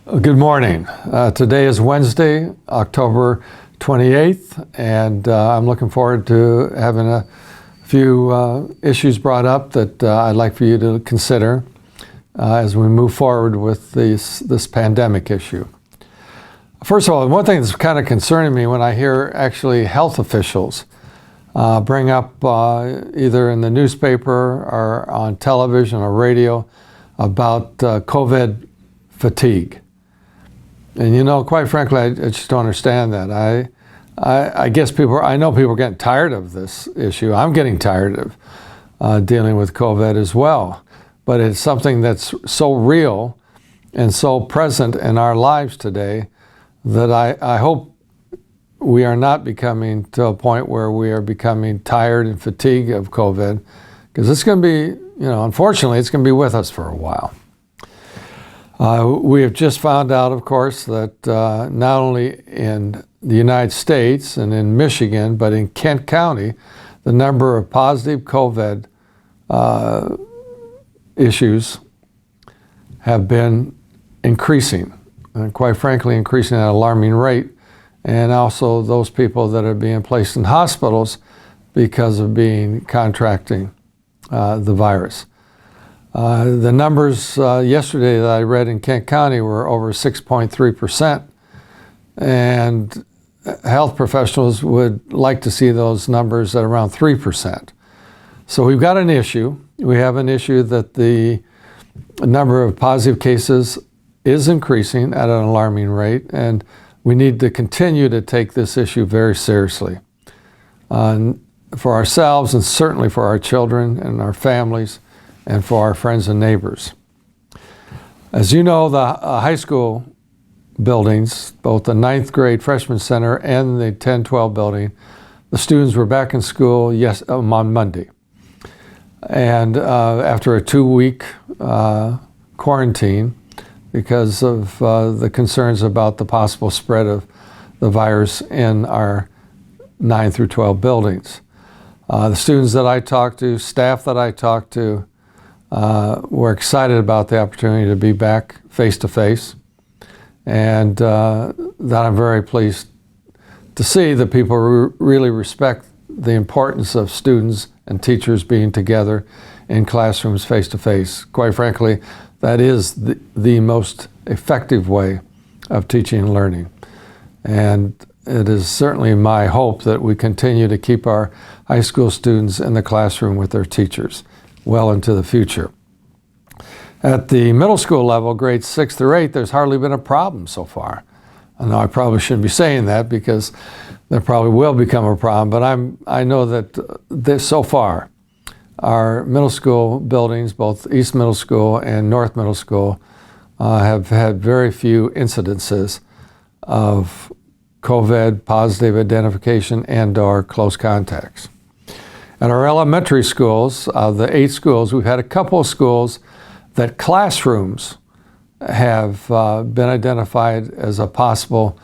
Good morning. Today is Wednesday, October 28th, and I'm looking forward to having a few issues brought up that I'd like for you to consider as we move forward with this pandemic issue. First of all, one thing that's kind of concerning me when I hear actually health officials bring up either in the newspaper or on television or radio about COVID fatigue. And quite frankly, I just don't understand that. I guess I know people are getting tired of this issue. I'm getting tired of dealing with COVID as well. But it's something that's so real and so present in our lives today that I hope we are not becoming to a point where we are becoming tired and fatigued of COVID, because it's going to be, unfortunately, it's going to be with us for a while. We have just found out, of course, that not only in the United States and in Michigan, but in Kent County, the number of positive COVID issues have been increasing, and quite frankly, increasing at an alarming rate. And also those people that are being placed in hospitals because of contracting the virus. The numbers yesterday that I read in Kent County were over 6.3%, and health professionals would like to see those numbers at around 3%. So we've got an issue. We have an issue that the number of positive cases is increasing at an alarming rate, and we need to continue to take this issue very seriously for ourselves and certainly for our children and our families and for our friends and neighbors. As you know, the high school buildings, both the 9th grade freshman center and the 10-12 building, the students were back in school on Monday. And after a 2-week quarantine because of the concerns about the possible spread of the virus in our 9 through 12 buildings. The students that I talked to, staff that I talked to, we're excited about the opportunity to be back face-to-face, and that I'm very pleased to see that people really respect the importance of students and teachers being together in classrooms face-to-face. Quite frankly, that is the most effective way of teaching and learning. And it is certainly my hope that we continue to keep our high school students in the classroom with their teachers well into the future. At the middle school level, grades 6 through 8, there's hardly been a problem so far. I know I probably shouldn't be saying that because there probably will become a problem, but I know that so far, our middle school buildings, both East Middle School and North Middle School, have had very few incidences of COVID positive identification and/or close contacts. At our elementary schools, the 8 schools, we've had a couple of schools that classrooms have been identified as a possible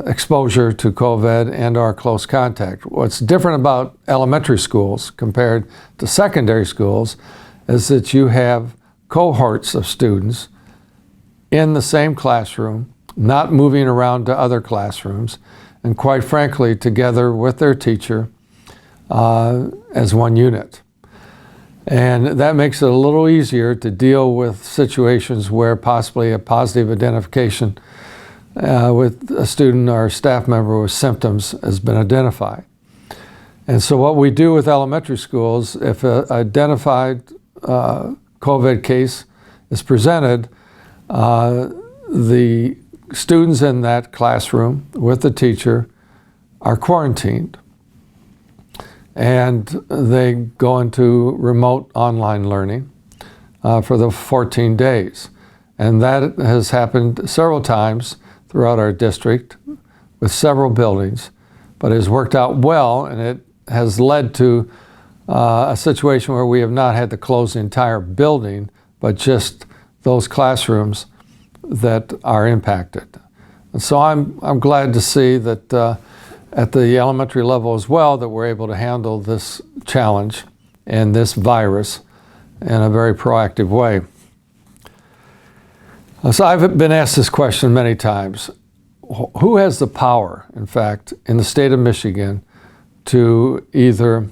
exposure to COVID and/or close contact. What's different about elementary schools compared to secondary schools is that you have cohorts of students in the same classroom, not moving around to other classrooms, and quite frankly, together with their teacher as one unit. And that makes it a little easier to deal with situations where possibly a positive identification with a student or a staff member with symptoms has been identified. And so what we do with elementary schools, if an identified COVID case is presented, the students in that classroom with the teacher are quarantined. And they go into remote online learning for the 14 days. And that has happened several times throughout our district with several buildings, but it has worked out well, and it has led to a situation where we have not had to close the entire building, but just those classrooms that are impacted. And so I'm glad to see that at the elementary level as well, that we're able to handle this challenge and this virus in a very proactive way. So I've been asked this question many times. Who has the power, in fact, in the state of Michigan to either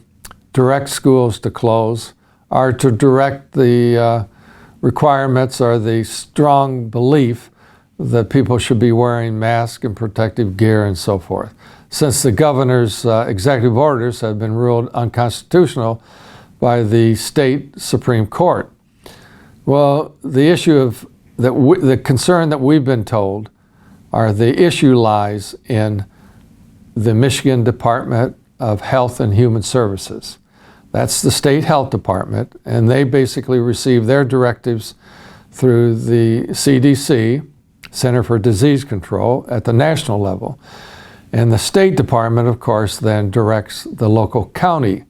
direct schools to close or to direct the requirements or the strong belief that people should be wearing masks and protective gear and so forth, since the governor's executive orders have been ruled unconstitutional by the state Supreme Court? Well, the issue of the concern that we've been told are the issue lies in the Michigan Department of Health and Human Services. That's the state health department, and they basically receive their directives through the CDC, Center for Disease Control, at the national level. And the State Department, of course, then directs the local county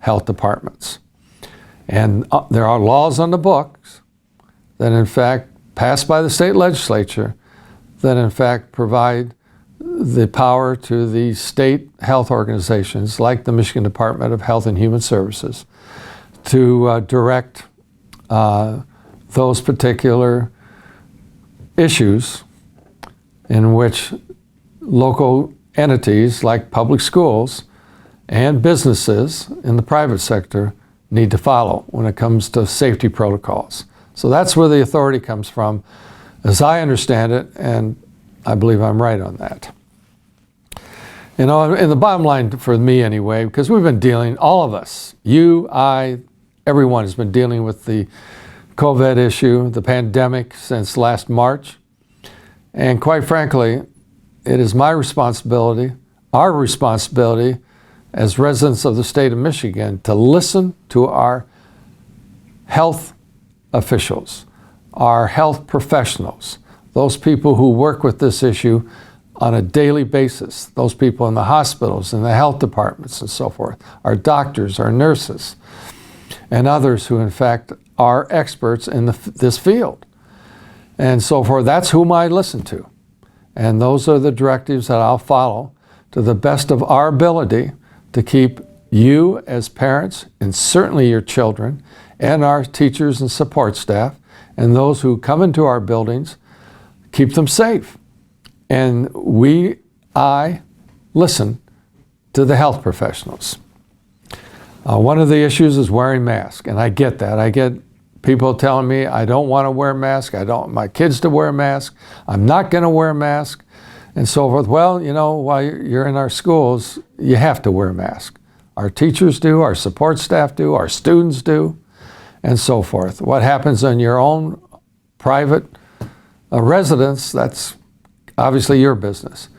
health departments. And there are laws on the books that, in fact, passed by the state legislature that, in fact, provide the power to the state health organizations, like the Michigan Department of Health and Human Services, to direct those particular issues in which local entities like public schools and businesses in the private sector need to follow when it comes to safety protocols. So that's where the authority comes from, as I understand it, and I believe I'm right on that. You know, and the bottom line for me anyway, because we've been dealing, all of us, you, I, everyone has been dealing with the COVID issue, the pandemic, since last March. And quite frankly, it is my responsibility, our responsibility as residents of the state of Michigan, to listen to our health officials, our health professionals, those people who work with this issue on a daily basis, those people in the hospitals, in the health departments and so forth, our doctors, our nurses, and others who in fact are experts in this field. And so forth, that's whom I listen to. And those are the directives that I'll follow to the best of our ability to keep you as parents, and certainly your children, and our teachers and support staff, and those who come into our buildings, keep them safe. And I listen to the health professionals. One of the issues is wearing masks, and I get that. I get people telling me I don't want to wear a mask, I don't want my kids to wear a mask, I'm not going to wear a mask, and so forth. Well, you know, while you're in our schools, you have to wear a mask. Our teachers do, our support staff do, our students do, and so forth. What happens in your own private residence, that's obviously your business.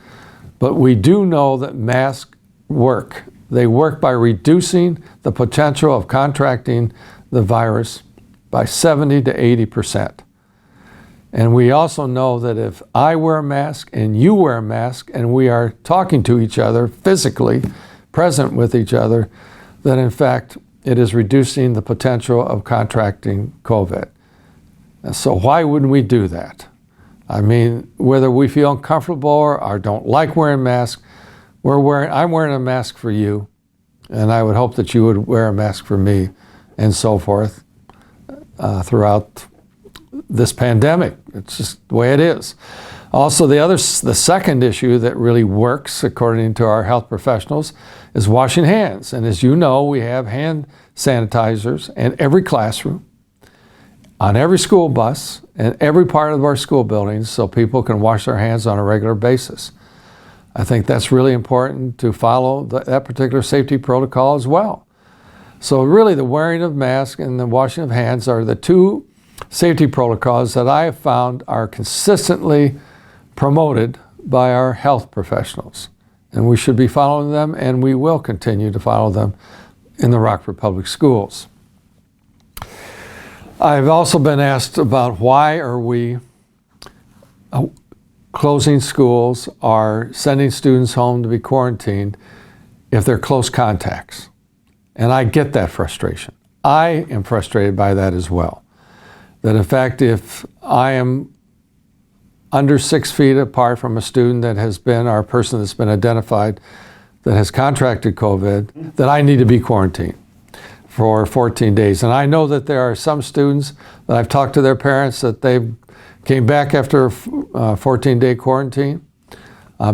But we do know that masks work. They work by reducing the potential of contracting the virus by 70 to 80%. And we also know that if I wear a mask and you wear a mask and we are talking to each other physically, present with each other, that in fact it is reducing the potential of contracting COVID. And so why wouldn't we do that? I mean, whether we feel uncomfortable or don't like wearing masks, I'm wearing a mask for you, and I would hope that you would wear a mask for me, and so forth, throughout this pandemic. It's just the way it is. Also, the second issue that really works, according to our health professionals, is washing hands. And as you know, we have hand sanitizers in every classroom, on every school bus, and every part of our school buildings, so people can wash their hands on a regular basis. I think that's really important to follow that particular safety protocol as well. So really the wearing of masks and the washing of hands are the two safety protocols that I have found are consistently promoted by our health professionals. And we should be following them, and we will continue to follow them in the Rockford Public Schools. I've also been asked about why are we closing schools or sending students home to be quarantined if they're close contacts. And I get that frustration. I am frustrated by that as well. That in fact, if I am under 6 feet apart from a student that has been, or a person that's been identified that has contracted COVID, that I need to be quarantined for 14 days. And I know that there are some students that I've talked to their parents that they've came back after a 14-day quarantine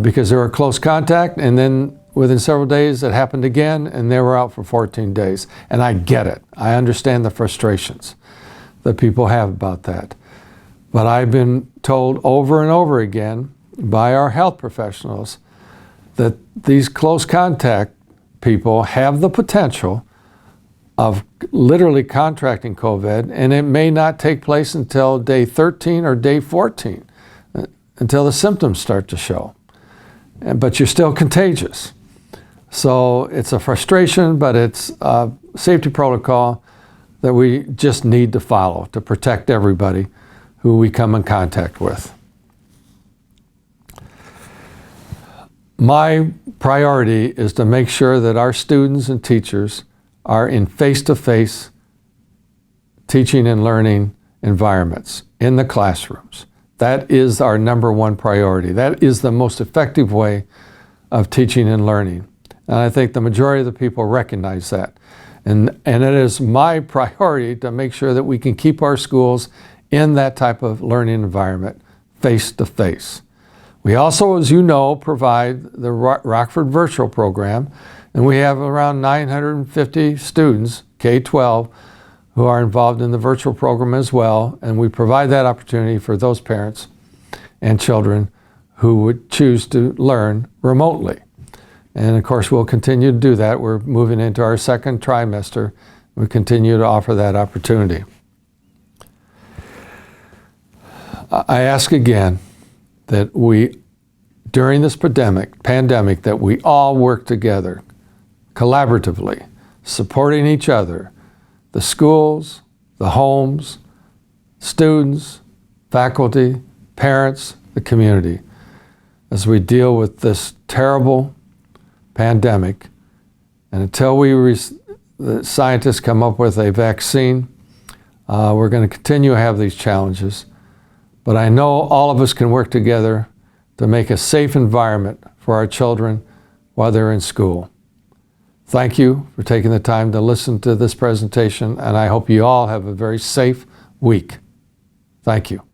because they were close contact, and then within several days it happened again, and they were out for 14 days. And I get it. I understand the frustrations that people have about that. But I've been told over and over again by our health professionals that these close contact people have the potential of literally contracting COVID, and it may not take place until day 13 or day 14, until the symptoms start to show. But you're still contagious. So it's a frustration, but it's a safety protocol that we just need to follow to protect everybody who we come in contact with. My priority is to make sure that our students and teachers are in face-to-face teaching and learning environments in the classrooms. That is our number one priority. That is the most effective way of teaching and learning. And I think the majority of the people recognize that. And it is my priority to make sure that we can keep our schools in that type of learning environment, face-to-face. We also, as you know, provide the Rockford virtual program, and we have around 950 students, K-12, who are involved in the virtual program as well, and we provide that opportunity for those parents and children who would choose to learn remotely. And of course, we'll continue to do that. We're moving into our second trimester. We continue to offer that opportunity. I ask again that we, during this pandemic, that we all work together collaboratively, supporting each other, the schools, the homes, students, faculty, parents, the community, as we deal with this terrible pandemic. And until the scientists come up with a vaccine, we're going to continue to have these challenges. But I know all of us can work together to make a safe environment for our children while they're in school. Thank you for taking the time to listen to this presentation, and I hope you all have a very safe week. Thank you.